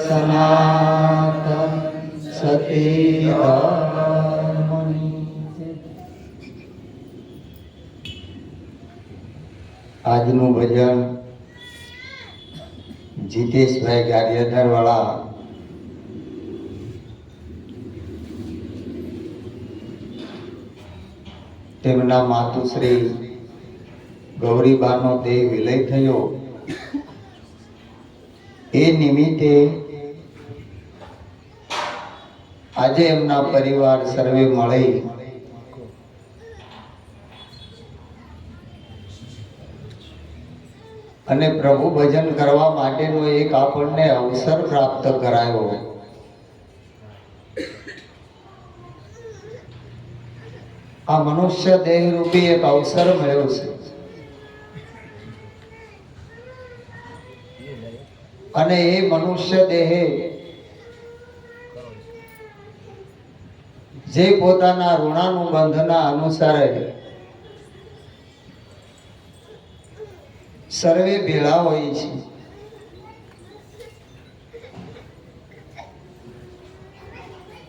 સનાતન સતી ધર્મની. આજનું ભજન જીતેશભાઈ ગારિયાધાર વાળા તેમના માતુશ્રી ગૌરીબાનો દેહ વિલય થયો એ નિમિત્તે આજે એમના પરિવાર સર્વે મળી અને પ્રભુ ભજન કરવા માટેનો એક આપણને અવસર પ્રાપ્ત કરાયો. આ મનુષ્ય દેહ રૂપી એક અવસર મળ્યો છે અને એ મનુષ્ય દેહે જે પોતાના ઋણાનુબંધના અનુસાર સર્વે ભેળા હોય છે.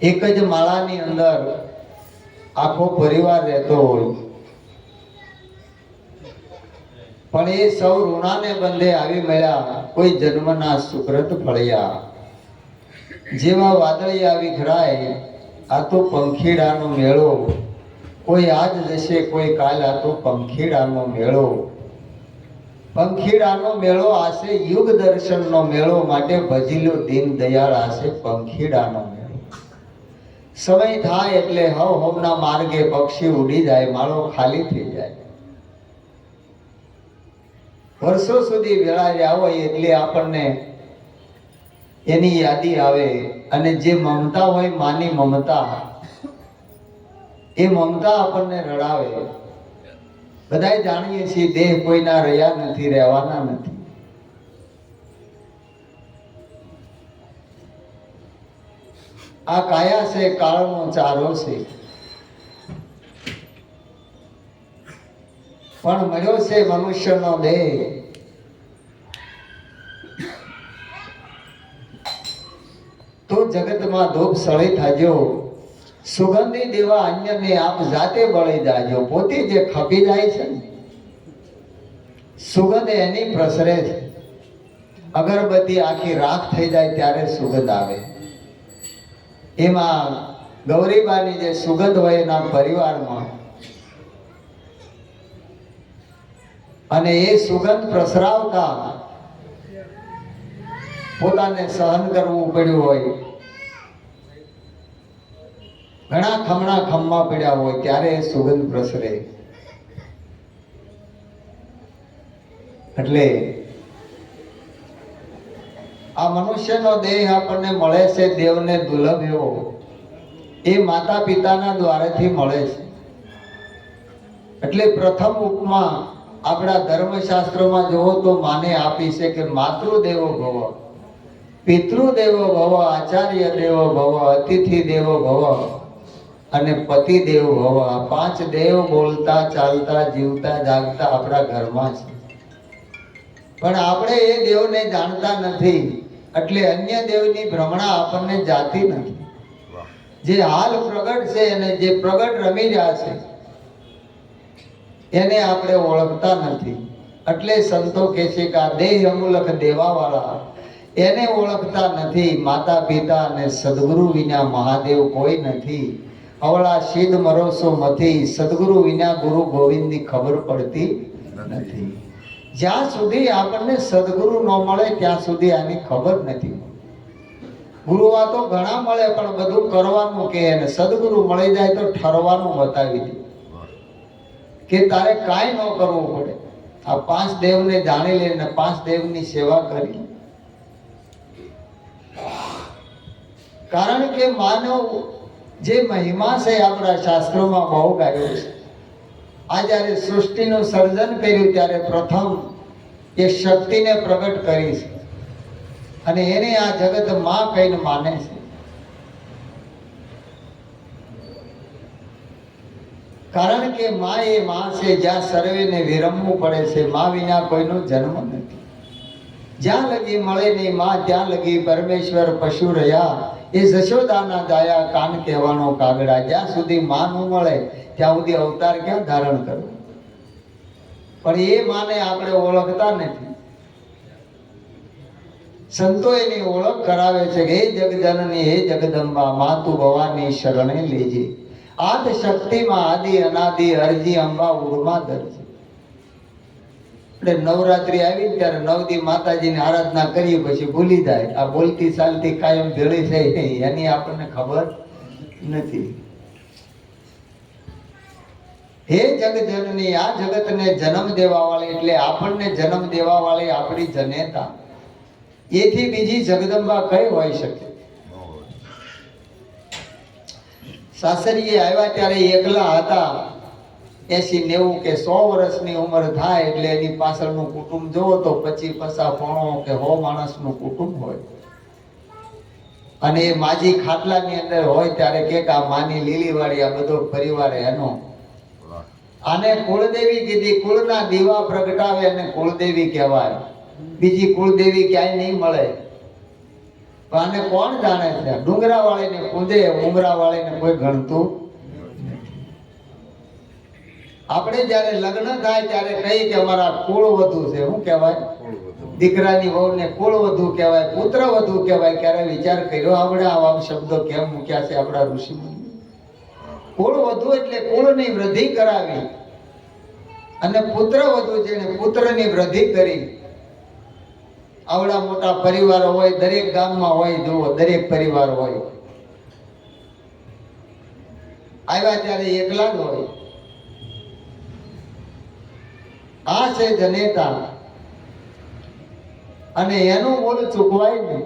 એક જ માળાની અંદર આખો પરિવાર રહેતો હોય, પણ એ સૌ ઋણાને બંધે આવી મળ્યા કોઈ જન્મના સુકૃત ફળિયા. જેવા વાદળી આવી ઘરાય આ તો પંખીડાનો મેળો, કોઈ આજ જશે કોઈ કાલ, આ તો પંખીડાનો મેળો. પંખીડાનો મેળો આશે યુગ દર્શનનો મેળો, માટે ભજીલો દીન દયાળ આશે પંખીડાનો મેળો. સમય થાય એટલે હવ હવના માર્ગે પક્ષી ઉડી જાય, માળો ખાલી થઈ જાય. વર્ષો સુધી વેળા રહ્યા હોય એટલે આપણને એની યાદી આવે, અને જે મમતા હોય માની મમતા, એ મમતા આપણને રડાવે. બધાય જાણીએ છીએ દેહ કોઈના રહ્યા નથી, રહેવાના નથી. આ કાયા છે કાળનો ચારો છે, પણ મળ્યો છે મનુષ્યનો દેહ. તો જગતમાં ધૂપ સળી થાજો, સુગંધી દેવા અન્યને આપ જાતે બળી જાજો. પોતે જે ખપી જાય છે ને સુગંધ એની પ્રસરે છે. અગરબત્તી આખી રાખ થઈ જાય ત્યારે સુગંધ આવે. એમાં ગૌરીબાની જે સુગંધ હોય એના પરિવારમાં, અને એ સુગંધ પ્રસરાવતા પોતાને સહન કરવું પડ્યું હોય, ઘણા ખમણા ખમવા પડ્યા હોય, ત્યારે એ સુગંધ પ્રસરે. એટલે આ મનુષ્યનો દેહ આપણને મળે છે દેવને દુર્લભ એવો, એ માતા પિતાના દ્વારેથી મળે છે. એટલે પ્રથમ ઉપમા આપણા ધર્મશાસ્ત્રોમાં જુઓ તો માને આપી છે કે માતૃદેવો ભવ, પિતૃદેવો ભવ, આચાર્ય દેવો ભવ, અતિથિ દેવો ભવ અને પતિ દેવ ભવ. આ પાંચ દેવ બોલતા ચાલતા જીવતા જાગતા આપણા ઘરમાં છે, પણ આપણે એ દેવને જાણતા નથી. એટલે અન્ય દેવની ભ્રમણા આપણને જાતી નથી. જે હાલ પ્રગટ છે અને જે પ્રગટ રમી રહ્યા છે એને આપણે ઓળખતા નથી. એટલે સંતો કહે છે કે આ દેહ અમૂલક દેવા વાળા એને ઓળખતા નથી. માતા પિતા અને સદગુરુ વિના મહાદેવ કોઈ નથી. અવળા સિદ્ધ મરોસો મથી, સદગુરુ વિના ગુરુ ગોવિંદની ખબર પડતી નથી. જ્યાં સુધી આપણને સદગુરુ ન મળે ત્યાં સુધી આની ખબર નથી. ગુરુવા તો ઘણા મળે પણ બધું કરવાનું કે, અને સદગુરુ મળી જાય તો ઠરવાનું બતાવી દે કે તારે કાંઈ ન કરવું પડે. આ પાંચ દેવને જાણી લે ને પાંચ દેવની સેવા કરી. કારણ કે માનવ જે મહિમા છે આપણા શાસ્ત્રોમાં બહુ ગાયો છે. આ જ્યારે સૃષ્ટિનું સર્જન કર્યું ત્યારે પ્રથમ એ શક્તિને પ્રગટ કરી છે, અને એને આ જગત માં કહીને માને છે. કારણ કે માં એ માં છે જ્યાં સર્વેને વિરમવું પડે છે. માં વિના કોઈનો જન્મ નથી. જ્યાં લગી મળે નહીં માં ત્યાં લગી પરમેશ્વર પશુ રહ્યા. એ જશોદાના દાયા કાન કહેવાનો કાગડા. જ્યાં સુધી માં ન મળે ત્યાં સુધી અવતાર ક્યાં ધારણ કરવો? પણ એ માને આપણે ઓળખતા નથી. સંતો એની ઓળખ કરાવે છે કે હે જગજનની હે જગદંબા મા તું ભવાની શરણે લેજે. આદ શક્તિમાં આદિ અનાદિ અરજી અંબા ઉર્મા દરજી. એટલે નવરાત્રી આવી ને ત્યારે 9 દી માતાજીની આરાધના કરીએ પછી ભૂલી જાય. આ બોલતી ચાલતી કાયમ ભેળી થઈ એની આપણને ખબર નથી. હે જગજનની આ જગતને જન્મ દેવા વાળી એટલે આપણને જન્મ દેવા વાળી આપણી જનેતા. એથી બીજી જગદંબા કઈ હોઈ શકે? સાસરીએ આવ્યા ત્યારે એકલા હતા. 80, 90 કે 100 વર્ષની ઉંમર થાય એટલે એની પાછળનું કુટુંબ જોવો તો 25, 50, 50 કે 100 માણસનું કુટુંબ હોય. અને એ માજી ખાટલાની અંદર હોય ત્યારે કે આ માની લીલીવાળી આ બધો પરિવાર એનો. આને કુળદેવી કીધી. કુળના દીવા પ્રગટાવે અને કુળદેવી કહેવાય. બીજી કુળદેવી ક્યાંય નહીં મળે. પણ આને કોણ જાણે છે? ડુંગરા વાળીને પૂજે, ઉમરા વાળીને કોઈ ગણતું. આપણે જયારે લગ્ન થાય ત્યારે કહીએ કે અમારા કુળ વધુ છે. શું કહેવાય? દીકરાની વહુને કુળ વધુ કહેવાય, પુત્ર વધુ કહેવાય. ક્યારે વિચાર કર્યો આપણે આવા શબ્દો કેમ મૂક્યા છે આપણા ઋષિમુનિ? કુળ વધુ એટલે કુળની વૃદ્ધિ કરાવી, અને પુત્ર વધુ છે ને પુત્રની વૃદ્ધિ કરી. આવડા મોટા પરિવાર હોય, દરેક ગામમાં હોય, જુઓ દરેક પરિવાર હોય. આવ્યા ત્યારે એકલા જ હોય. આ છે જનેતા, અને એનું મૂળ ચૂકવાય નહીં.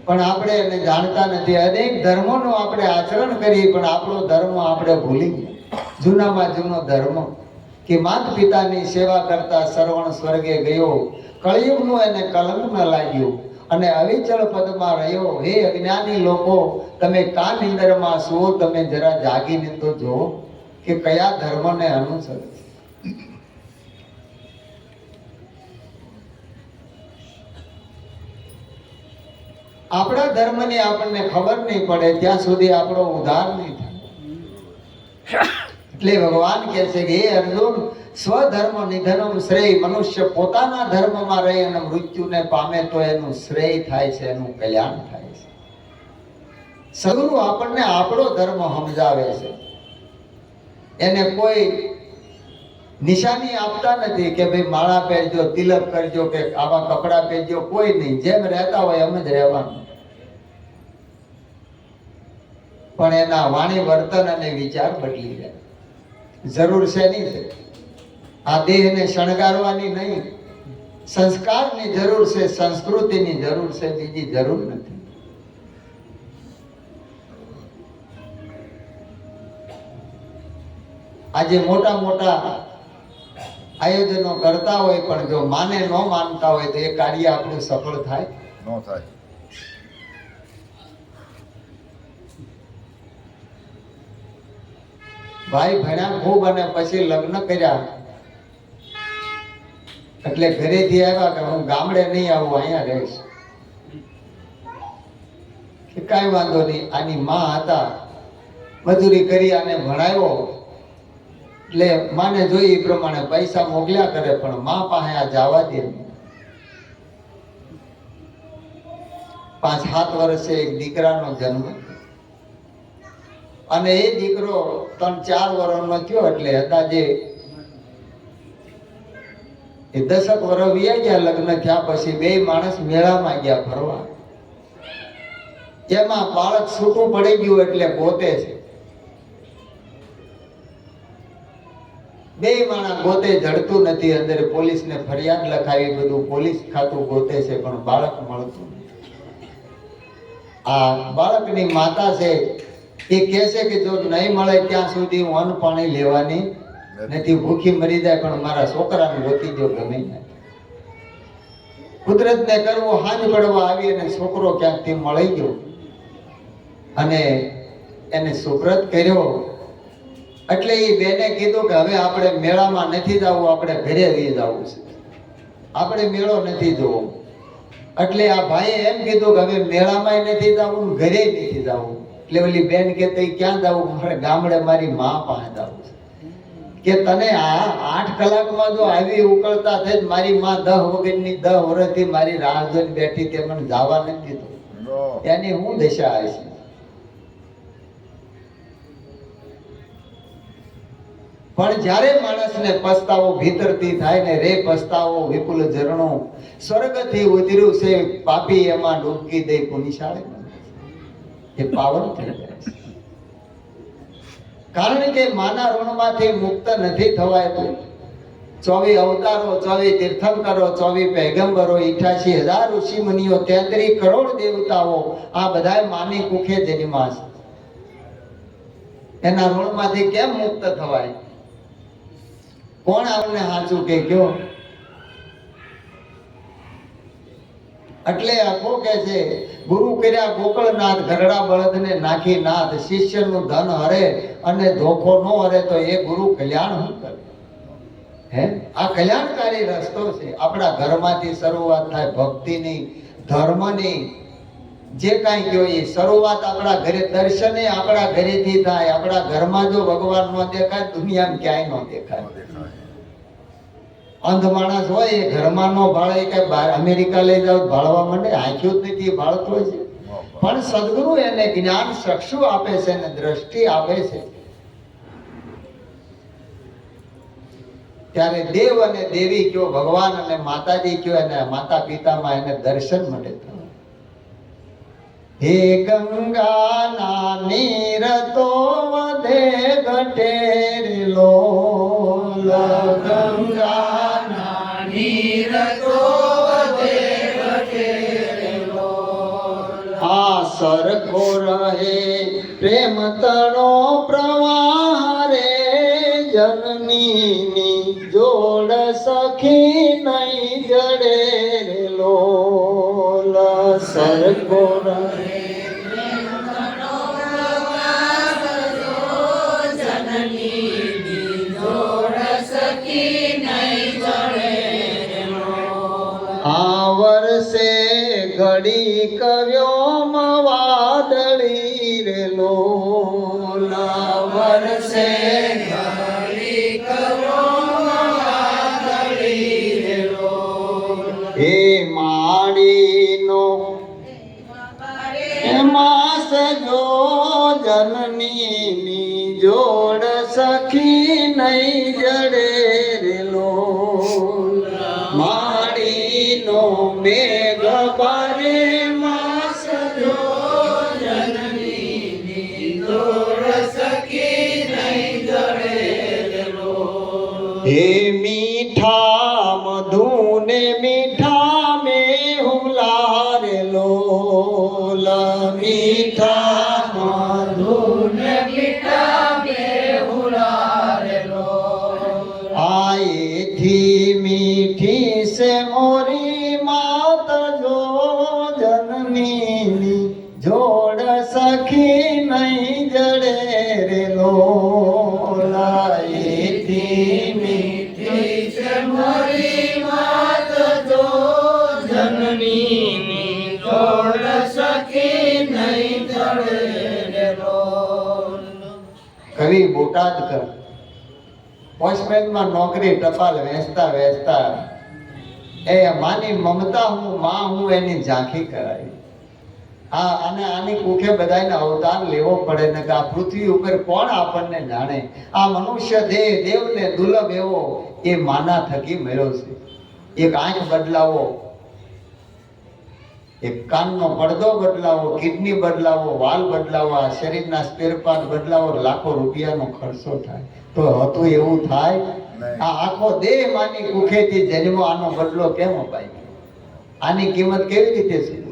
પણ આપણે એને જાણતા નથી. અનેક ધર્મોનું આપણે આચરણ કરીએ પણ આપણો ધર્મ આપણે ભૂલી ગયા. જૂનામાં જૂનો ધર્મ કે માત પિતાની સેવા કરતા શ્રવણ સ્વર્ગે ગયો. કળિયુગનું એને કલંક ન લાગ્યું અને અવિચળ પદમાં રહ્યો. હે અજ્ઞાની લોકો, તમે કા નિંદરમાં સુઓ? તમે જરા જાગીને તો જુઓ કે કયા ધર્મને અનુસરે. આપણા ધર્મની આપણને ખબર નહીં પડે ત્યાં સુધી આપણો ઉદ્ધાર નહીં થાય. એટલે ભગવાન કહે છે કે હે અર્જુન, સ્વધર્મ નિધનમ શ્રેય. મનુષ્ય પોતાના ધર્મમાં રહી અને મૃત્યુને પામે તો એનું શ્રેય થાય છે, એનું કલ્યાણ થાય છે. સદગુરુ આપણને આપણો ધર્મ સમજાવે છે. એને કોઈ નિશાની આપતા નથી કે ભાઈ માળા પહેરજો, તિલક કરજો કે આવા કપડા પહેરજો. કોઈ નહીં. જેમ રહેતા હોય એમ જ રહેવાનું. પણ એના વાણી, વર્તન અને વિચાર બદલી જાય. જરૂર છે નહીં છે આ દેહને શણગારવાની નહીં. સંસ્કારની જરૂર છે, સંસ્કૃતિની જરૂર છે, બીજી જરૂર નથી. આજે મોટા મોટા આયોજનો કરતા હોય પણ જો માને ન માનતા હોય તો એ કાર્ય આપણું સફળ થાય ન થાય. ભાઈ ભણ્યા ખૂબ અને પછી લગ્ન કર્યા એટલે ઘરેથી આવ્યા કે હું ગામડે નહીં આવું, અહીંયા રહીશ. કે કાંઈ વાંધો નહીં. આની માં હતા, મજૂરી કરી આને ભણાવ્યો એટલે માને જોઈ એ પ્રમાણે પૈસા મોકલ્યા કરે પણ માં પાસે આ જવા દે. 5-7 વર્ષે એક દીકરાનો જન્મ અને એ દીકરો 3-4 વર્ષનો થયો એટલે અંદાજે એ 10 વર્ષ વ્યા ગયા. લગ્ન થયા પછી 2 માણસ મેળામાં ગયા ફરવા. એમાં બાળક છૂટું પડી ગયું એટલે ગોતે છે. 2 માણસ ગોતે, જડતું નથી. અંદર પોલીસને ફરિયાદ લખાવી, બધું પોલીસ ખાતું ગોતે છે પણ બાળક મળતું નથી. આ બાળકની માતા છે એ કહે છે કે જો નહીં મળે ત્યાં સુધી હું અન્ન પાણી લેવાની નથી. ભૂખી મરી જાય પણ મારા છોકરાને ગોતી જો ગમે નહીં. કુદરતને કરવું, હાંજ પડવા આવી અને છોકરો ક્યાંકથી મળી ગયો અને એને સુપ્રત કર્યો. એટલે એ બેને કીધું કે હવે આપણે મેળામાં નથી જવું, આપણે ઘરે રહી જવું છે. આપણે મેળો નથી જોવો. એટલે આ ભાઈએ એમ કીધું કે હવે મેળામાં નથી જવું, ઘરે નથી જવું. એટલે ઓલી બેન કે ક્યાં જવું? મારે ગામડે મારી મા પાસે જવું છે. કે તને આ 8 કલાકમાં જો આવી ઉકળતા થઈ, મારી મા 10 વગરની 10 વર્ષથી મારી રાહ જોઈને બેઠી, તે મને જવા નથી દીધું. એની હું દશા હશે. પણ જ્યારે માણસને પસ્તાવો ભીતરથી થાય ને, રે પસ્તાવો વિપુલ ઝરણો સ્વર્ગથી ઉતર્યું છે, પાપી એમાં ડૂબકી દે પુનિશાળે એ પાવન થઈ જાય છે. કારણ કે માના ઋણમાંથી મુક્ત નથી થવાતું. 24 અવતારો, 24 તીર્થંકરો, 24 પૈગંબરો, 88,000 ઋષિ મુનિઓ, 33 કરોડ દેવતાઓ, આ બધા માની કુખે જન્મ્યા છે. એના ઋણમાંથી કેમ મુક્ત થવાય? કોણ આપણને સાચું કે કયો? એટલે આખો કે છે, ગુરુ કર્યા ગોકળનાથ, ઘરડા બળદને નાખી નાથ, શિષ્યનું ધન હરે અને ધોખો નો હરે તો એ ગુરુ કલ્યાણ શું કરે? હે, આ કલ્યાણકારી રસ્તો છે. આપણા ઘરમાંથી શરૂઆત થાય, ભક્તિની, ધર્મની, જે કાંઈ કયો એ શરૂઆત આપણા ઘરે, દર્શને આપણા ઘરેથી થાય. આપણા ઘરમાં જો ભગવાન નો દેખાય, દુનિયામાં ક્યાંય ન દેખાય. અંધ માણસ હોય એ ઘરમાં નો ભાળે, કે બહાર અમેરિકા લઈ જાવ ભાળવા માંડે, આંખ્યું જ નથી, ભાળતો છે. પણ સદગુરુ એને જ્ઞાન ચક્ષુ આપે છે ને દ્રષ્ટિ આપે છે. ત્યારે દેવ અને દેવી કયો, ભગવાન અને માતાજી કયો, અને માતા પિતામાં એને દર્શન મળે. હે ગંગા ના નીર તો વધે ઘટે લો, ગંગા ના નીર તો વધે ઘટે લો. આ સરખો રહે પ્રેમ તણો પ્રવાહ રે, જનની જોડ સખી નહીં જડે લો. સરખો રહે આ વર્ષે ઘડી કવ્યો વાદળી રે લો. વર્ષે ઘડી કવ્યો વાદળી રે લો. હે માડીનો માસ જો જનની જોડ સખી નહીં જડે રે લો. માડીનો મેઘ બારે માસ જો જનની જોડ સખી નહીં જડે રે લો. હે મીઠા મધુ ને મીઠા મેહુલા રે લો. મીઠા મધુ ને મીઠા મેહુલા રે લો. આયથી મીઠી સે મોરી માત જો જનની જોડ સખી નહીં જડે રે લો. આયથી મીઠી સે મોરી માત જો જનની જોડ સખી નહીં જડે રે લો. કવિ બોટાદકર પોસ્ટમેનમાં નોકરી, ટપાલ વેચતા વેચતા એ માની મમતા હું માં હું એની ઝાંખી કરાવી. અને આની કુખે બધાને અવતાર લેવો પડે ને કે આ પૃથ્વી ઉપર કોણ આપણને જાણે. આ મનુષ્ય દેહ દેવને દુર્લભ એવો એ માના થકી મળ્યો છે. એક આંખ બદલાવો, એક કાનનો પડદો બદલાવો, કિડની બદલાવો, વાલ બદલાવો, આ શરીરના સ્પેર પાર્ટ બદલાવો, લાખો રૂપિયાનો ખર્ચો થાય. તો હતું એવું થાય? આ આખો દેહ માની કુખેથી જન્મ, આનો બદલો કેમ અપાય? આની કિંમત કેવી રીતે શીખવાય?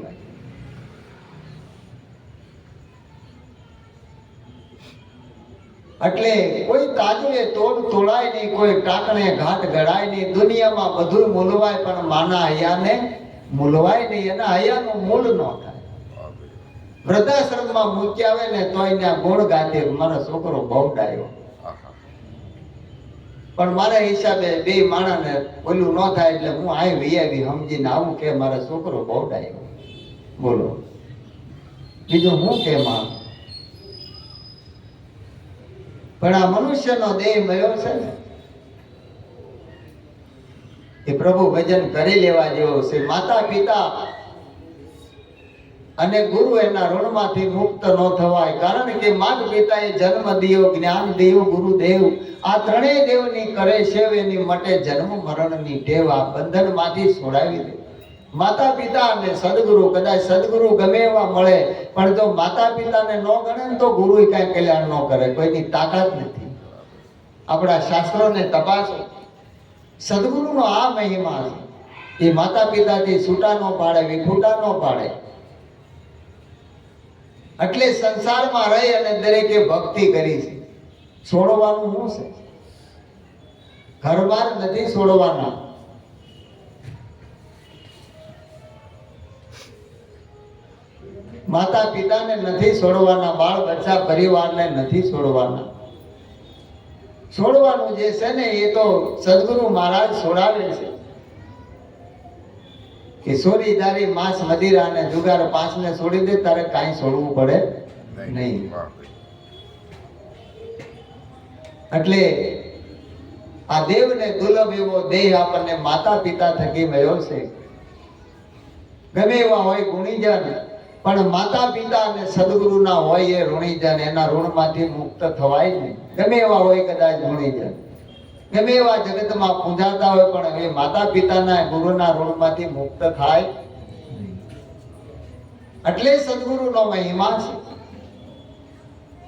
એટલે કોઈ તાજુએ તોડ તોડાય નહીં, કોઈ ટાકણે ઘાટ ગળાય નહીં. દુનિયામાં બધું મૂલવાય પણ માના હૈયાને મૂલવાય નહીં. એના હૈયાનું મૂળ ન થાય. વૃદ્ધાશ્રમમાં મૂક્યા આવે ને તોય ને ગુણ ગાતે, મારો છોકરો બહુ ડાયો. પણ મારા હિસાબે બે માણસને ઓલું ન થાય એટલે હું આ આવી સમજીને આવું કે મારા છોકરો બહુ ડાયો. બોલો બીજું હું કે માં. પણ આ મનુષ્યનો દેહ મળ્યો છે ને એ પ્રભુ ભજન કરી લેવા જેવો છે. માતા પિતા અને ગુરુ એના ઋણમાંથી મુક્ત ન થવાય. કારણ કે માતા પિતાએ જન્મ દિયો, જ્ઞાન દિયો, ગુરુદેવ આ ત્રણેય દેવની કરે સેવ એની માટે જન્મ મરણની ટેવ આ બંધનમાંથી છોડાવી દે. માતા પિતા અને સદગુરુ, કદાચ સદગુરુ ગમે એવા મળે પણ જો માતા પિતાને ન ગણે ને તો ગુરુ કાંઈ કલ્યાણ ન કરે, કોઈની તાકાત નથી. આપણા શાસ્ત્રોને તપાસો, સદગુરુનો આ મહિમા છે. એ માતા પિતાથી છૂટા ન પાડે, વિખૂટા ન પાડે. એટલે સંસારમાં રહી અને દરેકે ભક્તિ કરી છે. છોડવાનું શું છે? ઘરબાર નથી છોડવાના. માતા પિતાને નથી છોડવાના, બાળ બચ્ચા પરિવારને નથી છોડવાના. છોડવાનું જે છે ને એ તો સદગુરુ મહારાજ છોડાવે છે કે સોરી દારી માંસ મદિરા અને જુગાર પાંચને છોડી દે તારે કાંઈ છોડવું પડે નહીં. એટલે આ દેવને દુર્લભ એવો દેહ આપણને માતા પિતા થકી મળ્યો છે. ગમે એવા હોય ગુણીજન, પણ માતા પિતા અને સદગુરુના હોય એ ઋણીજન, એના ઋણમાંથી મુક્ત થવાય નહીં. ગમે એવા હોય કદાચ ઋણીજન, ગમે એવા જગતમાં પૂજાતા હોય પણ એ માતા પિતાના ગુરુના ઋણમાંથી મુક્ત થાય. એટલે સદગુરુનો મહિમા છે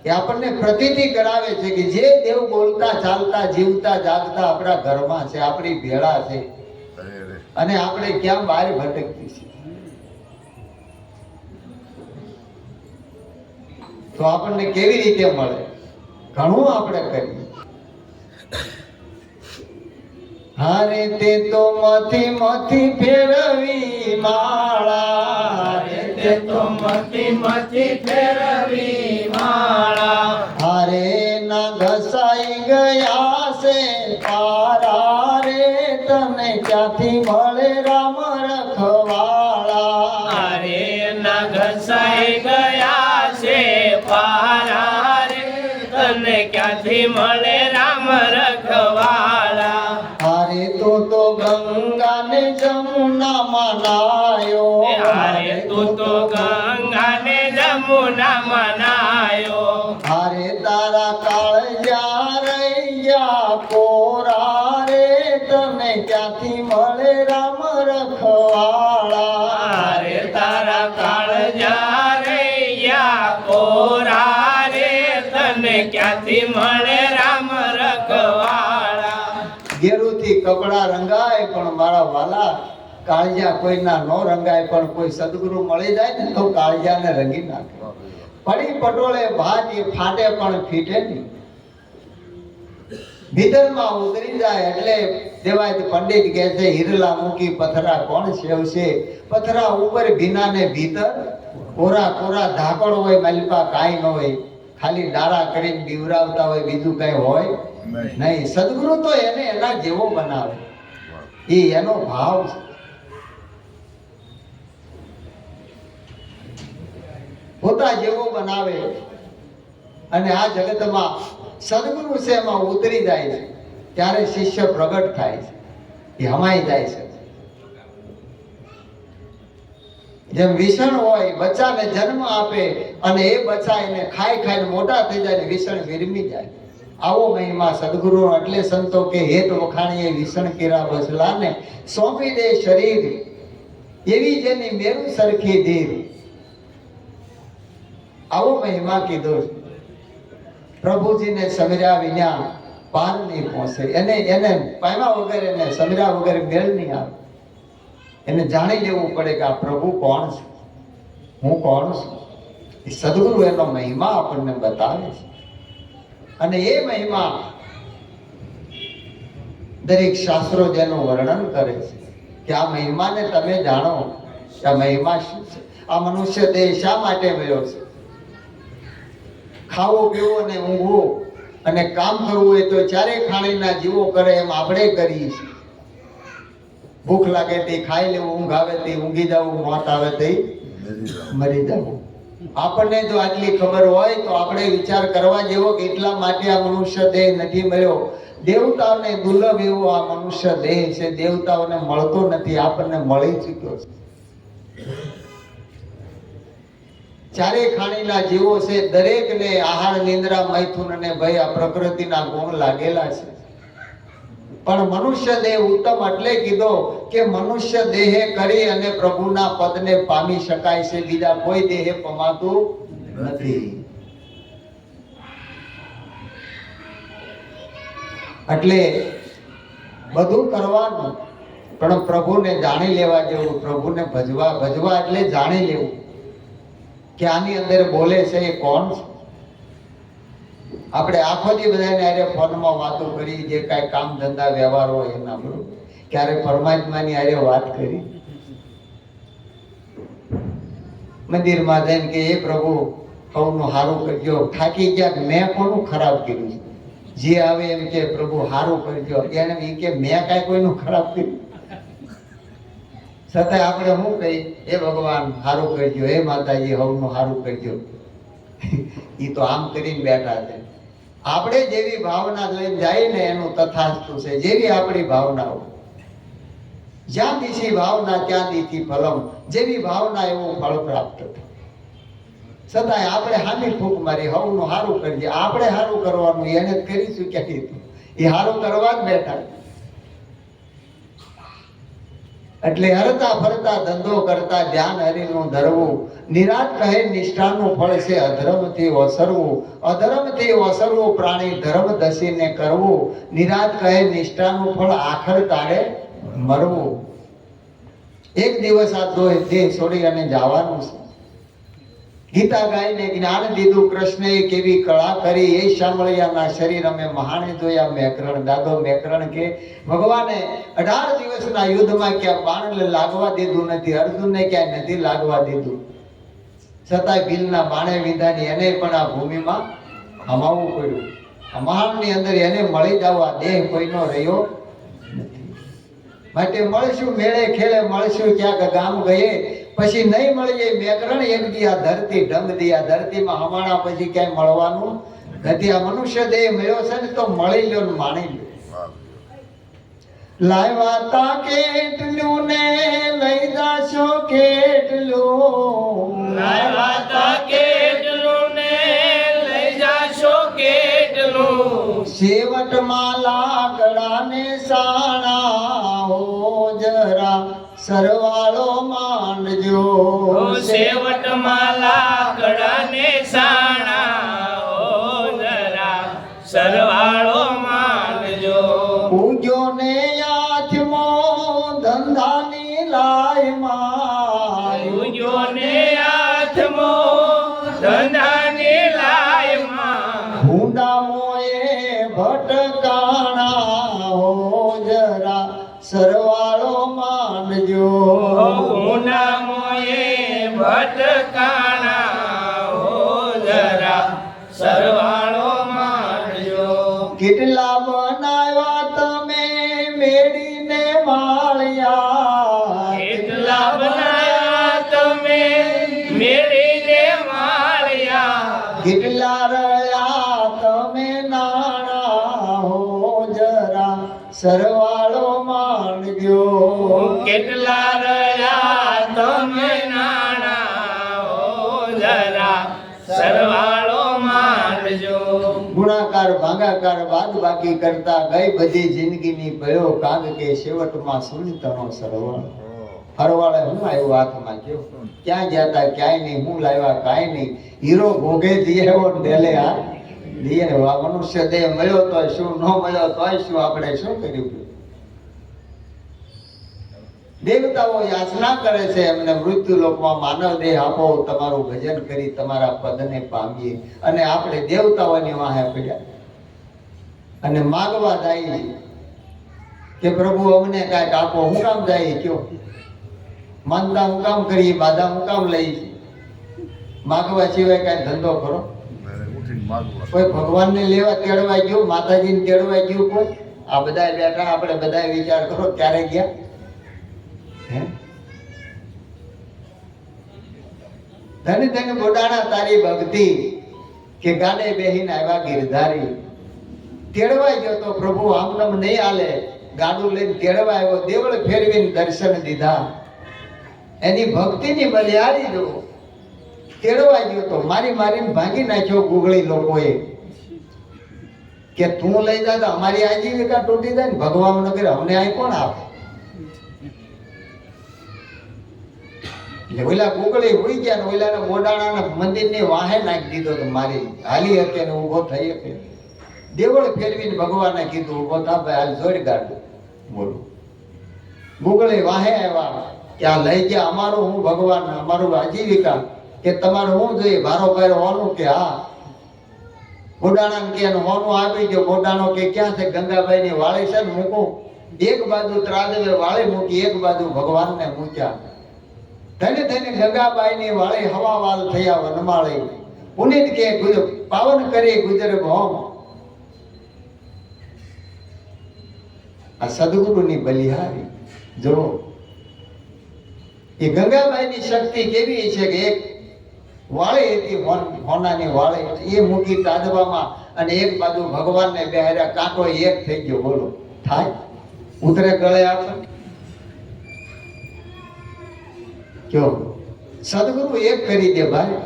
એ આપણને પ્રતીતિ કરાવે છે કે જે દેવ બોલતા ચાલતા જીવતા જાગતા આપણા ઘરમાં છે, આપણી ભેળા છે, અને આપણે ક્યાં બહાર ભટકતી છે. તો આપણને કેવી રીતે મળે? ઘણું આપણે કરીએ. હારે તે તો મથી મથી ફેરવી માળા, રે તે તો મથી મથી ફેરવી માળા, હારે ના ઘસાઈ ગયા છે પારા રે, તને ક્યાંથી મળે રામ રખવાળા. રે ના ઘસાઈ ગયા છે પારા રે, તને ક્યાંથી મળે રામ રખવાળા. હારે તો ગંગા ને જમુના મનાયો, હારે તું તો ગંગા ને જમુના મનાયો. હારે તારા કાળજા રૈયા કોરા રે, તને ક્યાંથી મળે રામ રખવાળા. રે તારા કાળજા રૈયા કોરા રે, તને ક્યાંથી મળે રામ રખવાળા. ઘેરુથી કપડા રંગાય પણ મારા વાલા કાળજા કોઈના નો રંગાય, પણ કોઈ સદગુરુ મળી જાય ને તો કાળજાને રંગી નાખે. પડી પટોળે ભાત એ ફાટે પણ ફીટે નહીં. ભીતરમાં ઉતરી જાય એટલે દેવાય પંડિત કહે છે, હિરલા મૂકી પથરા કોણ સેવશે? પથરા ઉપર ભીના ને ભીતર કોરા કોરા ધાકડ હોય, મલપા કાંઈ ન હોય, ખાલી ડારા કરીને બીવરાવતા હોય, બીજું કઈ હોય નહીં. સદગુરુ તો એને એના જેવો બનાવે, એ એનો ભાવ છે. પોતા જેવો બનાવે. અને આ જગતમાં સદગુરુ છે એમાં ઉતરી જાય છે ત્યારે શિષ્ય પ્રગટ થાય છે, એ હમાઈ જાય છે. જેમ વિષણ હોય, બચ્ચાને જન્મ આપે અને એ બચ્ચા એને ખાઈ ખાઈને મોટા થઈ જાય, વિષણ વિરમી જાય. આવો મહિમા સદગુરુ. એટલે સંતો કે હેત વખાણીએ વિષણ કેરા બસલાને, સોંપી દે શરીર એવી જેની મેરુ સરખી ધીર. આવો મહિમા કીધો છે. પ્રભુજીને સમર્યા વિના પાર નહીં પહોંચે. એને પામ્યા વગર, એને સમર્યા વગર મેળ નહીં આવે. એને જાણી લેવું પડે કે આ પ્રભુ કોણ છે, હું કોણ છું. એ સદગુરુ એનો મહિમા આપણને બતાવે છે. અને એ મહિમા દરેક શાસ્ત્રો જેનું વર્ણન કરે છે કે આ મહિમાને તમે જાણો કે આ મહિમા શું છે. આ મનુષ્ય દેહ શા માટે મળ્યો છે? ખાવો પીવો અને ઊંઘવો અને કામ કરવું હોય તો ચારે ખાણીના જીવો કરે એમ આપણે કરીએ છીએ. ભૂખ લાગે તે ખાઈ લેવું, ઊંઘ આવે તે ઊંઘી જવું, મોત આવે તે મરી જવું. આપણને જો આટલી ખબર હોય તો આપણે વિચાર કરવા જેવો કે એટલા માટે આ મનુષ્ય દેહ નથી મળ્યો. દેવતાઓને દુર્લભ એવો આ મનુષ્ય દેહ છે. દેવતાઓને મળતો નથી, આપણને મળી ચૂક્યો છે. ચારે ખાણીના જીવો છે, દરેકને આહાર, નિંદ્રા, મૈથુન અને ભય આ પ્રકૃતિના ગુણ લાગેલા છે. પણ મનુષ્ય દેહ ઉત્તમ એટલે કીધો કે મનુષ્ય દેહે કરી અને પ્રભુના પદને પામી શકાય છે. બીજા કોઈ દેહે પમાતું નથી. એટલે બધું કરવાનું, પણ પ્રભુને જાણી લેવા જેવું, પ્રભુને ભજવા એટલે જાણી લેવું કે આની અંદર બોલે છે એ કોણ છે. આપણે આખો દી બધાને આરે ફોનમાં વાતો કરી, જે કાંઈ કામ ધંધા વ્યવહાર હોય એના બરોબર, ક્યારે પરમાત્માની આરે વાત કરી. મંદિરમાં જઈને કે એ પ્રભુ સૌનું સારું કરજો. થાકી ગયા, મેં કોનું ખરાબ કર્યું છે? જે આવે એમ કે પ્રભુ સારું કરજો. એને એ કે મેં કાંઈ કોઈનું ખરાબ કર્યું? છતાંય આપણે શું કહી, હે ભગવાન સારું કરજો, હે માતાજી સૌનું સારું કરજો. એ તો આમ કરીને બેઠા છે. આપણે જેવી ભાવના લઈને જાય ને એનું તથાસ્તુ છે. જેવી આપણી ભાવના હોય, જ્યાં દીથી ભાવના ત્યાં દીથી ફલમ. જેવી ભાવના એવું ફળ પ્રાપ્ત થાય. છતાંય આપણે હામી ફૂંક મારી, સૌનું સારું કરજે. આપણે સારું કરવાનું, એને જ કરીશું ક્યાંથી? એ સારું કરવા જ બેઠા. એટલે હરતા ફરતા ધંધો કરતા ધ્યાન હરિનું ધરવું. નિરાત કહે નિષ્ઠાનું ફળ છે અધર્મથી ઓસરવું. અધર્મથી ઓસરવું પ્રાણી ધર્મ દસીને કરવું. નિરાત કહે નિષ્ઠાનું ફળ આખર તારે મરવું. એક દિવસ આ દેહ છોડી અને જવાનું છે. ગીતા ગાયને જ્ઞાન દીધું કૃષ્ણએ કેવી કળા કરી. એ શામળિયાના શરીર અમે મહાણે જોયા મેકરણ. દાદો મેકરણ કે ભગવાને 18 દિવસના યુદ્ધમાં ક્યાં બાણ લાગવા દીધું નથી, અર્જુનને ક્યાંય નથી લાગવા દીધું. છતાંય ભીલના બાણે વિધાની એને પણ આ ભૂમિમાં હમાવવું પડ્યું. આ મહાણની અંદર એને મળી જવા દેહ કોઈનો રહ્યો નથી. માટે મળશું મેળે ખેલે, મળશું ક્યાંક ગામ ગયે, પછી નહીં મળીએ મેકરણ. એક દી આ ધરતી ઢંગ દી, આ ધરતીમાં હમાણા પછી ક્યાંય મળવાનું નથી. આ મનુષ્ય દેહ મળ્યો છે ને તો મળી લ્યો ને માણી લ્યો. લાવ્યા તા કેટલું ને લઈ જાશો કેટલું. લાવ્યા તા કેટલું ને લઈ જાશો કેટલું. સેવટમાં લાકડા ને સાણા હો જરા સરવાળો માંડજો. સેવટમાં લાકડા ને સાણા ઓ જરા સરવાળો માંડજો. પૂજો ને આઠમો ધંધાની લાયમાં. પૂજો ને આઠમો ધંધાની લાયમાં. ભૂંડામોએ ભટકાણા હો જરા સરવાળો માંડજો. ઊંડામોએ ભટકાણા હો જરા સરવાળો માંડજો. કેટલા બનાવ્યા તમે મેળીને માળિયા. કેટલા બનાયા તમે મેળીને માળિયા. કેટલા રહ્યા તમે નાણા હો જરા સરવાળો માંડજો. કેટલા રહ્યા તમે નાણા ઓ જરા સરવાળો માંડજો. ગુણાકાર ભાગાકાર બાદ બાકી કરતા ગઈ બધી જિંદગીની ભયો કાગ કે છેવટમાં સુનિતનો સરવાળો. હરવાળે હું આવ્યો હાથમાં કયો, ક્યાં ગયા તા ક્યાંય નહીં, હું લાવ્યા કાંઈ નહીં. હીરો ભોગે દીએ એવો ઢેલે આ દીએ. આ મનુષ્ય દેહ મળ્યો તોય શું, ન મળ્યો તોય શું, આપણે શું કર્યું? દેવતાઓ યાચના કરે છે એમને મૃત્યુ લોકમાં માનવ દેહ આપો, તમારું ભજન કરી તમારા પદને પામીએ. અને આપણે દેવતાઓની વાહે પડ્યા અને માગવા જાય કે પ્રભુ અમને કાંઈક આપો. હું કામ જાય કયો? માનતા હું કામ કરીએ, બાધા હું કામ લઈ? માગવા સિવાય કાંઈ ધંધો કરો? કોઈ ભગવાનને લેવા તેડવા ગયું, માતાજીને તેડવા ગયું કોઈ? આ બધા બેઠા, આપણે બધા વિચાર કરો ક્યારે ગયા? હે ધન ધન ગોડાણા તારી ભક્તિ, કે ગાડે બેહીને આવ્યા ગિરધારી. તેડવા ગયો તો પ્રભુ આમનમ નહીં હાલે, ગાડું લઈને તેડવા આવ્યો, દેવળ ફેરવીને દર્શન દીધા. એની ભક્તિની બલિહારી જો. તેડવા ગયો તો મારી મારીને ભાંગી નાખ્યો ગુગળી લોકોએ, કે તું લઈ જા તો અમારી આજીવિકા તૂટી જાય ને, ભગવાન નગર અમને અહીં કોણ આપે? એટલે ઓલા ગુગળી હોઈ ગયા ને ઓલાના મોડાણાના મંદિરની વાહે નાખી દીધો તો મારી હાલી હકે ને ઊભો થઈ શકે. દેવળ ફેરવીને ભગવાને કીધું ઊભો થા ભાઈ, હાલ જોડી કાઢો. બોલું ગુગળી વાહે આવ્યા કે આ લઈ ગયા અમારું હું ભગવાન, અમારું આજીવિકા, કે તમારું હું જોઈએ? ભારો ભારો હોનું? કે હા. ગોડાણા કે હોનું આપી ગયો. ગોડાણો કે ક્યાં છે? ગંગાબાઈ ની વાળી છે ને મૂકું. એક બાજુ ત્રાદવે વાળી મૂકી, એક બાજુ ભગવાનને મૂક્યા. ધને ધને ગંગાબાઈ ની વાળી હવાવાલ થયા વનમાળી. પુનિત કે પાવન કરી ગુજર ભોમ. આ સદગુરુની બલિહારી જો. એ ગંગાબાઈ ની શક્તિ કેવી છે કે એક વાળી હતી, હોનાની વાળી, એ મૂકી તાદવામાં અને એક બાજુ ભગવાનને બેહાર્યા. કાંટો એક થઈ ગયો. બોલો થાય? ઉતરે ગળે આપણે? કયો સદગુરુ એક કરી દે ભાઈ.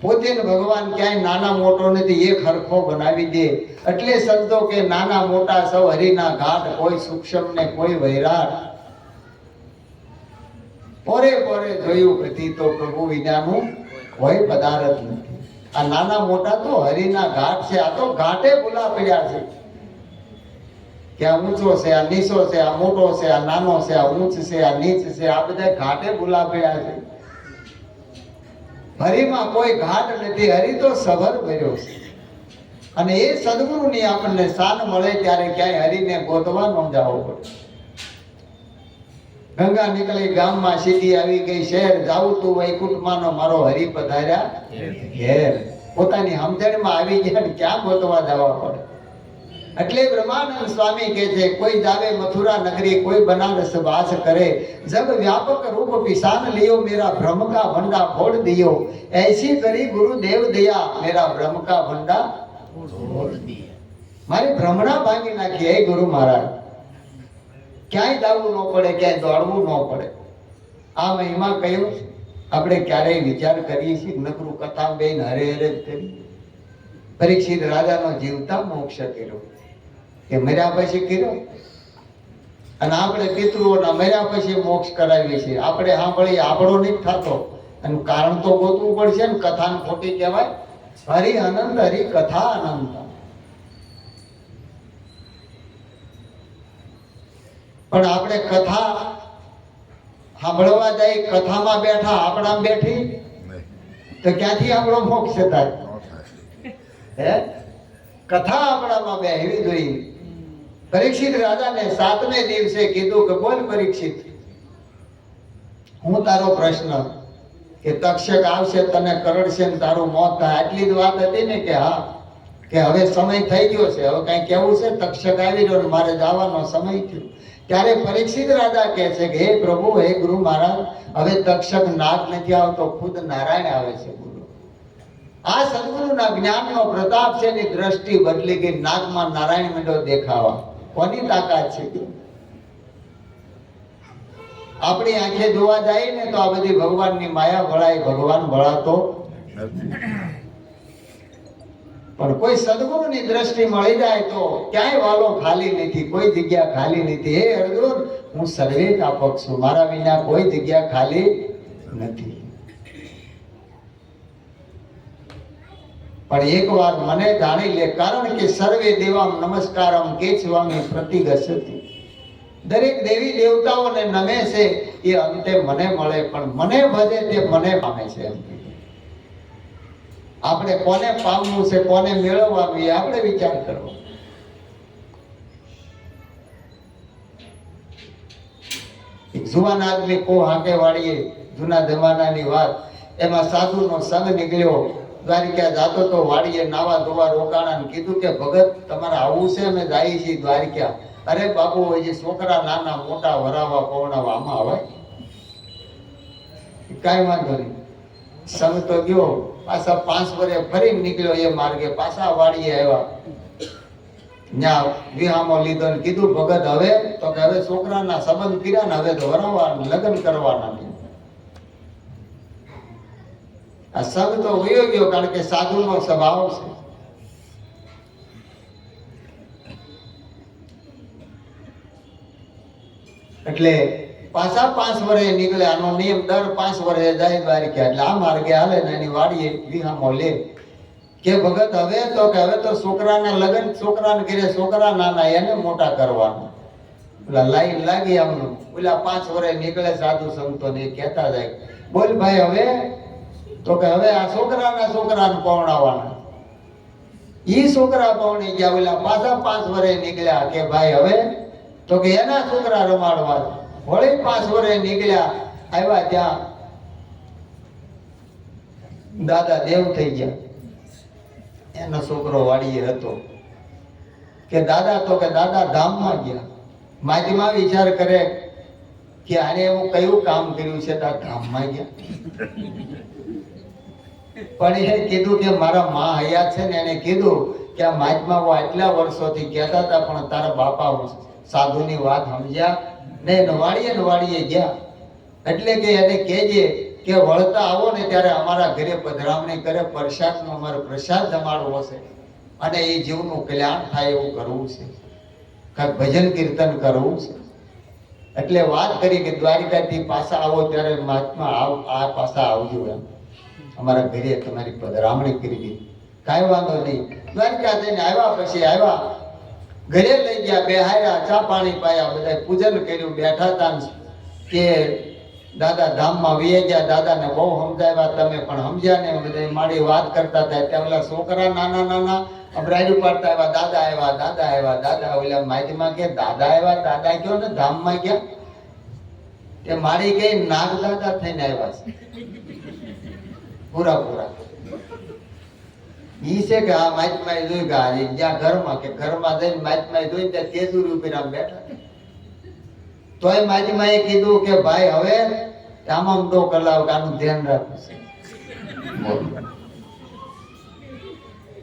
પોતે ભગવાન ક્યાંય નાના મોટો નથી, એક હરખો બનાવી દે. એટલે સંતો કે નાના મોટા સૌ હરિના ઘાટ, કોઈ સૂક્ષ્મ ને કોઈ વૈરાટ. પોરે પોરે જોયું હતી તો પ્રભુ વિનાનું કોઈ પદાર્થ નથી. આ નાના મોટા તો હરિના ઘાટ છે. આ તો ઘાટે ભૂલા પડ્યા છે કે આ ઊંચો છે, આ નીચો છે, આ મોટો છે, આ નાનો છે, આ ઊંચ છે, આ નીચ છે. આ બધા ઘાટે ભૂલા પડ્યા છે. હરિમાં કોઈ ઘાટ નથી. હરિ તો સભર ભર્યો છે. અને એ સદગુરુની આપણને શાન મળે ત્યારે ક્યાંય હરિને ગોતવા ન જવું પડે. ગંગા નીકળી ગામમાં, સીધી આવી ગઈ શહેર. જાવું તું વૈકુંઠમાં નો મારો હરિ પધાર્યા ઘેર. પોતાની સમજણમાં આવી ગયા ને ક્યાં ગોતવા જવા પડે. એટલે બ્રહ્માનંદ સ્વામી કહે છે, કોઈ જાવે મથુરા નગરી, કોઈ બનારસ વાસ કરે. જબ વ્યાપક રૂપ पिसान लियो, मेरा भ्रम का भंडा फोड़ दियो. ऐसी करी गुरुदेव दया, मेरा भ्रम का भंडा फोड़ दिया. મારી ભ્રમણા ભાંગી નાખી. હે ગુરુ મહારાજ, ક્યાંય દાવવું ન પડે, ક્યાંય દોડવું ન પડે. આ મહિમા કયો આપણે ક્યારેય વિચાર કરીએ છીએ? નકરું કથા બેન હરે હરે જ કરી. પરીક્ષિત રાજાનો જીવતા મોક્ષ કર્યો, કે મર્યા પછી કર્યો. અને આપણે પિતૃઓના મર્યા પછી મોક્ષ કરાવીએ છીએ. આપણે સાંભળીએ, આપણો નહીં થતો. એનું કારણ તો ગોતવું પડશે ને. કથા ખોટી કહેવાય? હરિ આનંદ, હરિ કથા આનંદ. પણ આપણે કથા સાંભળવા જાય, કથામાં બેઠા, આપણા બેઠી તો ક્યાંથી આપણો મોક્ષ થાય? હે કથા આપણામાં બેહવી જોઈએ. પરીક્ષિત રાજાને 7મે દિવસે કીધું કે બોલ પરીક્ષિત, હું તારો પ્રશ્ન, કે તક્ષક આવશે, તને કરડશે ને તારું મોત થાય. આટલી જ વાત હતી ને? કે હા, કે હવે સમય થઈ ગયો છે, હવે કઈ કેવું છે? તક્ષક આવી રહ્યો ને મારે જવાનો સમય થયો. ત્યારે પરીક્ષિત રાજા કહે છે કે હે પ્રભુ, હે ગુરુ મહારાજ, હવે તક્ષક નાગ નથી આવતો, ખુદ નારાયણ આવે છે. આ સદગુરુના જ્ઞાનનો પ્રતાપ છે. એની દ્રષ્ટિ બદલી ગઈ. નાગમાં નારાયણ મંડો દેખાવા. કોની તાકાત છે? આપણી આંખે જોવા જાય ને તો આ બધી ભગવાનની માયા ભળાય, ભગવાન ભળાતો. પણ કોઈ સદગુરુની દ્રષ્ટિ મળી જાય તો ક્યાંય વાલો ખાલી નથી, કોઈ જગ્યા ખાલી નથી. હે અર્જુન, હું સર્વે વ્યાપક છું, મારા વિના કોઈ જગ્યા ખાલી નથી. પણ એકવાર મને જાણી લે, કારણ કે સર્વે દેવામ નમસ્કારમ કે સ્વામી પ્રતિગચ્છતિ. દરેક દેવી દેવતાઓને નમે છે એ અંતે મને મળે, પણ મને ભજે તે મને પામે છે. આપણે કોને પામવું છે, કોને મેળવવાનું, એ આપણે વિચાર કરવો. જુવાન આદમી કો હાંકે વાળીએ, જૂના જમાનાની વાત, એમાં સાધુનો સંગ નીકળ્યો દ્વારિકા જાતો તો વાડીએ નાવા ધોવા રોકાણા ને કીધું કે ભગત તમારે આવું છે, અમે જઈએ છીએ દ્વારિકા. અરે બાપુ હજી છોકરા નાના મોટા વરાવા પવણાવા આમાં આવે કાંઈ વાંધો નહીં. સંગ તો ગયો, પાછા 5 વર્ષે ફરી નીકળ્યો એ માર્ગે, પાછા વાડીએ આવ્યા. ત્યાં વિહામો લીધો ને કીધું ભગત હવે તો કે હવે છોકરાના સંબંધ કર્યા ને હવે તો વરાવા લગ્ન કરવાના નહીં. આ સંગ તો વયો ગયો, કારણ કે સાધુનો સ્વભાવ છે. એટલે પાછા 5 વર્ષે નીકળે. આનો નિયમ દર 5 વર્ષે જાય દ્વારિકા. એટલે આ માર્ગે હાલે ને એની વાડીએ વિહામો લે કે ભગત હવે તો કે હવે તો છોકરાના લગ્ન છોકરાને કરે, છોકરા નાના એને મોટા કરવાના. ઓલા લાઈન લાગી આમનું. ઓલા 5 વર્ષે નીકળે સાધુ સંતો ને કહેતા જાય બોલ ભાઈ હવે તો કે હવે આ છોકરાને પવણાવવાના. ઈ છોકરા પવણી ગયા. ઓલા પાછા 5 વર્ષે નીકળ્યા કે ભાઈ હવે તો કે એના છોકરા રમાડવા. વળી 5 વર્ષે નીકળ્યા. આવ્યા ત્યાં દાદા દેવ થઈ ગયા. એનો છોકરો વાડીએ હતો કે દાદા તો કે દાદા ધામમાં ગયા. માધ્યમાં વિચાર કરે કે આને એવું કયું કામ કર્યું છે તો ધામમાં ગયા. પણ એ કીધું કે મારા માં હયાત છે ને એને કીધું કે આ મહાત્મા આટલા વર્ષોથી કહેતા હતા પણ તારા બાપા સાધુની વાત સમજ્યા ને વાડીએ ગયા. એટલે કે એને કહેજે કે વળતા આવો ને ત્યારે અમારા ઘરે પધરામણી કરે, પ્રસાદનો અમારો પ્રસાદ જમાડવો છે અને એ જીવનું કલ્યાણ થાય એવું કરવું છે, કાંઈક ભજન કીર્તન કરવું છે. એટલે વાત કરી કે દ્વારિકાથી પાછા આવો ત્યારે મહાત્મા આ પાછા આવજો એમ, અમારા ઘરે તમારી પધરામણી કરી. કાંઈ વાંધો નહીં. દ્વારિકા જઈને આવ્યા. પછી આવ્યા ઘરે લઈ ગયા, બેહાર્યા, ચા પાણી પાયા, બધા પૂજન કર્યું. બેઠા હતા કે દાદા ધામમાં વીએ ગયા. દાદાને બહુ સમજાવ્યા, તમે પણ સમજ્યા ને. બધા મારી વાત કરતા હતા. ત્યાં ઓલા છોકરા નાના અમરાયડું પાડતા આવ્યા, દાદા આવ્યા. દાદા ઓલા માહિતીમાં કે દાદા આવ્યા, દાદા કયો ને ધામમાં ગયા. તે મારી કઈ નાગ દાદા થઈને આવ્યા છે પૂરા. ઈ છે કે આ માહિતીમાં જોઈ ગયા જ્યાં ઘરમાં જઈને માહિતીમાં જોઈને ત્યાં તેજુરી ઉપર આમ બેઠા. તોય માજીમાં એ કીધું કે ભાઈ હવે આમ તો કલાવ આનું ધ્યાન રાખવું છે.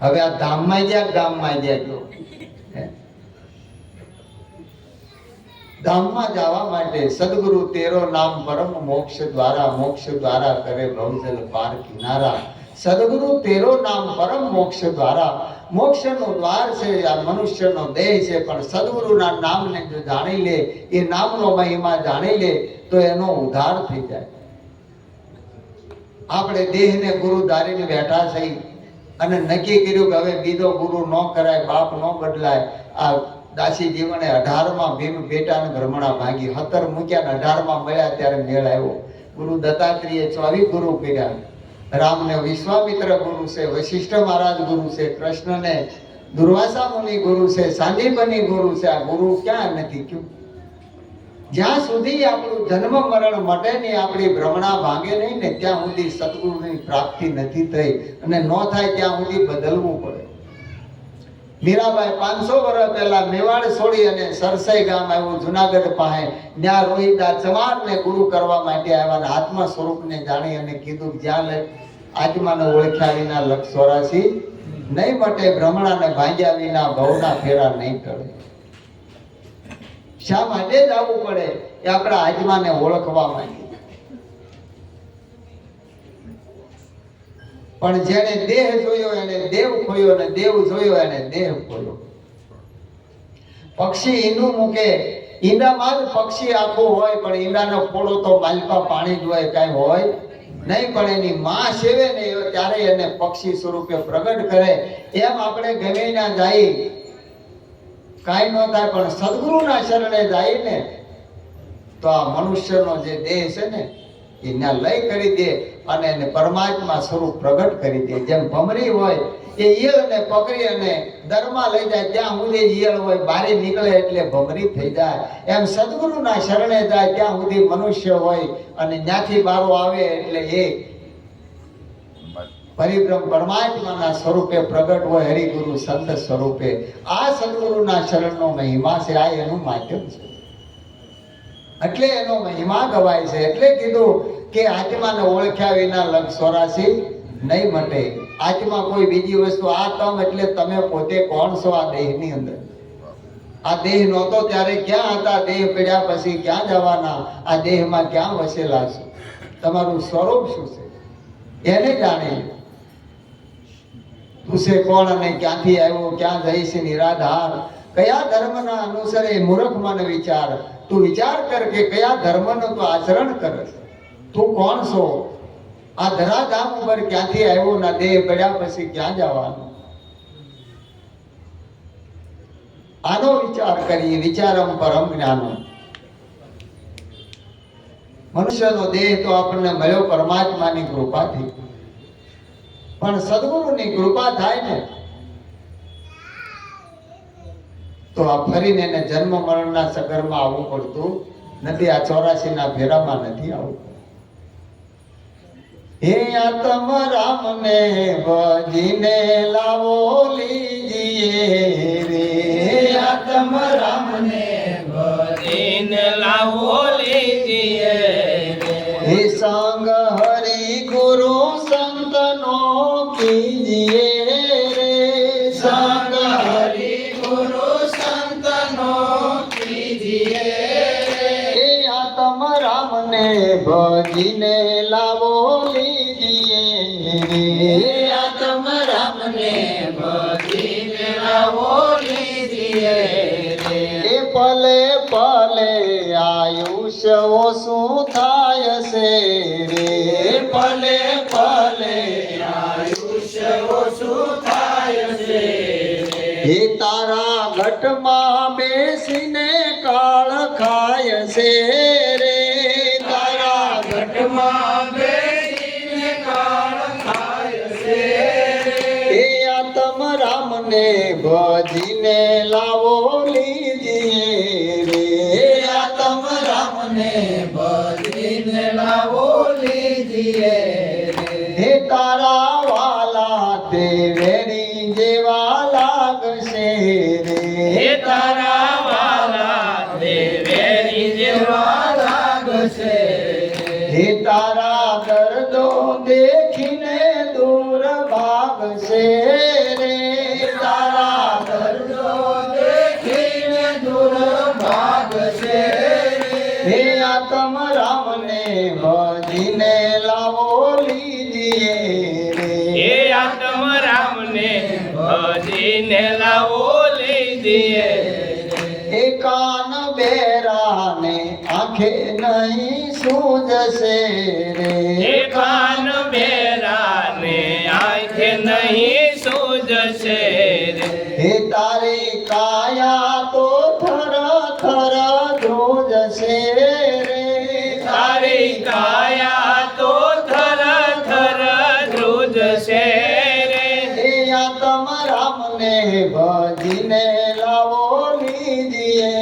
હવે આ ધામમાં ગયા ગામમાં ગયા. ધામમાં જવા માટે સદગુરુ તેરો નામ પરમ મોક્ષ દ્વારા કરે ભવજલ પાર કિનારા. સદગુરુ તેરો નામ પરમ મોક્ષ દ્વારા. મોક્ષનો દ્વાર છે, આ મનુષ્યનો દેહ છે, પણ સદગુરુના નામને જો જાણી લે, એ નામનો મહિમા જાણી લે તો એનો ઉદ્ધાર થઈ જાય. આપણે દેહને ગુરુ ધારીને બેઠા થઈ અને નક્કી કર્યું કે હવે બીજો ગુરુ ન કરાય, બાપ ન બદલાય. આ દાસી જીવને 18માં ભીમ બેટાને ભ્રમણા ભાગી. 17 મૂક્યા ને 18માં મળ્યા ત્યારે મેળ આવ્યો. ગુરુ દત્તાત્રેય 24 ગુરુ કર્યા. રામને વિશ્વામિત્ર ગુરુ છે, વશિષ્ઠ મહારાજ ગુરુ છે, કૃષ્ણને દુર્વાસા મુનિ ગુરુ છે, સાંદીપની ગુરુ છે. આ ગુરુ ક્યાં નથી ક્યું? જ્યાં સુધી આપણું જન્મ મરણ મટે નહીં, આપણી ભ્રમણા ભાંગે નહીં ને ત્યાં સુધી સદગુરુની પ્રાપ્તિ નથી થઈ. અને ન થાય ત્યાં સુધી બદલવું પડે. મીરાબાઈ 500 વર્ષ પહેલા મેવાડ છોડી અને સરસાઈ ગામ આવ્યું જુનાગઢ પાસે. ત્યાં રોહિદાસ ચમારને ગુરુ કરવા માટે આવ્યા. આત્મા સ્વરૂપને જાણી અને કીધું જ્યાં આત્માને ઓળખ્યા વિના લક્ષ 84 નહીં મટે, ભ્રમણાને ભાંગ્યા વિના ભવના ફેરા નહીં ટળે. શા માટે જ આવવું પડે? એ આપણા આત્માને ઓળખવા માટે. પણ જેને દેહ જોયો એને દેવ ખોયો, અને દેવ જોયો એને દેહ ખોયો. પક્ષી ઈંડું મૂકે, ઈંડામાં જ પક્ષી આખું હોય, પણ ઈંડાનો ફોડો તો માલપા પાણી જ હોય, કાંઈ હોય નહીં. પણ એની માં સેવે ને ત્યારે એને પક્ષી સ્વરૂપે પ્રગટ કરે. એમ આપણે ગમે ના જાય કાંઈ ન થાય, પણ સદગુરુના શરણે જાય ને તો આ મનુષ્યનો જે દેહ છે ને એને લય કરી દે અને એને પરમાત્મા સ્વરૂપ પ્રગટ કરી દે. જેમ ભમરી હોય એ ઈયળને પકડી અને દરમાં લઈ જાય, ત્યાં સુધી ઈયળ હોય, બારે નીકળે એટલે ભમરી થઈ જાય. એમ સદગુરુના શરણે જાય ત્યાં સુધી મનુષ્ય હોય, અને ત્યાંથી બારો આવે એટલે એ પરિબ્રહ્મ પરમાત્માના સ્વરૂપે પ્રગટ હોય હરિગુરુ સંત સ્વરૂપે. આ સદગુરુના શરણનો મહિમા છે, આ એનું માધ્યમ છે, એટલે એનો મહિમા ગવાય છે. એટલે કીધું કે આત્માને ઓળખ્યા વિના લગ 84 નહીં મટે. આત્મા કોઈ બીજી વસ્તુ, આ તમ એટલે તમે પોતે કોણ છો આ દેહની અંદર. આ દેહ નહોતો ત્યારે ક્યાં હતા, દેહ પડ્યા પછી ક્યાં જવાના, આ દેહમાં ક્યાં વસેલા છો, તમારું સ્વરૂપ શું છે એને જાણે. તું છે કોણ અને ક્યાંથી આવ્યો, ક્યાં જઈશ, નિરાધાર, કયા ધર્મના અનુસરે, મૂર્ખ મન વિચાર. તું વિચાર કર કે કયા ધર્મનું તું આચરણ કરે, તું કોણ છો, આ ધરાધામ ઉપર ક્યાંથી આવ્યો, ના દેહ પડ્યા પછી ક્યાં જવાનું. આનો વિચાર કરીએ. વિચારમ પરમ જ્ઞાનો. મનુષ્યનો દેહ તો આપણને મળ્યો પરમાત્માની કૃપાથી, પણ સદગુરુની કૃપા થાય ને તો આ ફરીને એને જન્મ મરણના સગરમાં આવવું પડતું નથી. આ 84 ના ફેરામાં નથી આવવું. હે આત્મ રામને ભજીને લાવો લીજીએ રે, આત્મ રામને ભજીને લાવો લીજીએ રે. હે સંગ હરિ ગુરુ સંતનો કીજીએ રે, સંગ હરિ ગુરુ સંતનો કીજીએ રે. હે આત્મ રામને ભજીને લાવો લીજીએ રે, આત્મ રામને ભજીને લાવો લીજીએ રે. એ પલે પલે આયુષ્ય ઓછું થાય છે રે, પલે પલે આયુષ્ય ઓછું થાય છે રે. હે તારા ઘટમાં બેસીને કાળ ખાય છે રે, તારા ઘટમાં બેસીને કાળ ખાય છે રે. હે આત્મ રામને ભજીને લાવો લીજીએ રે, આત્મ રામને ભજીને લાવો લીજીએ રે. હે તારા વાલા તે વેરી જેવા લાગશે રે, હે તારા વાલા દેવેરી જેવા લાગશે રે. હે તારા દર્દો દેખીને દૂર ભાગશે રે, તારા દર્દો દેખીને દૂર ભાગશે રે. હે આત્મ રામને ભજીને લાવો લીજીએ રે, હે આત્મ રામને ભજીને લાવો લીજીએ રે. એ કાન બેરાને આંખે નહીં સૂજશે રે, હે કાન બેરાને આંખે નહીં સૂજશે રે. હે તારી કાયા તો થર થર ધ્રુજશે રે, તારી કાયા તો થર થર ધ્રુજશે રે. હે આત્મ રામને ભજીને લાવો લીજીએ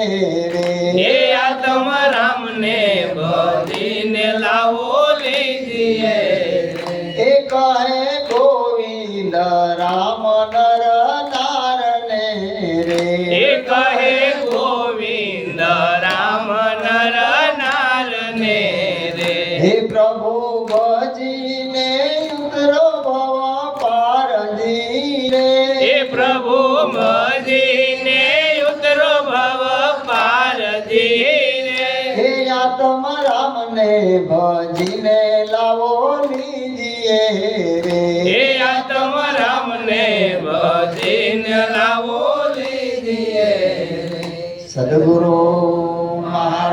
રે, હે આત્મ રામને ભજીને લાવો લીજીએ રે. એ કહે ગોવિંદ રામ નર નારને રે, એ કહે ગોવિંદ રામ નર નારને રે. હે પ્રભુ ભજીને ઉતરો ભવ પારજી રે, હે પ્રભુ ભજીને ઉતરો ભવ પારજી રે. હે આત્મ રામને ભજીને લાવો લીજીએ રે, હે આત્મ રામને ભજીને લાવો લીજીએ રે. સદગુરુ મહારાજ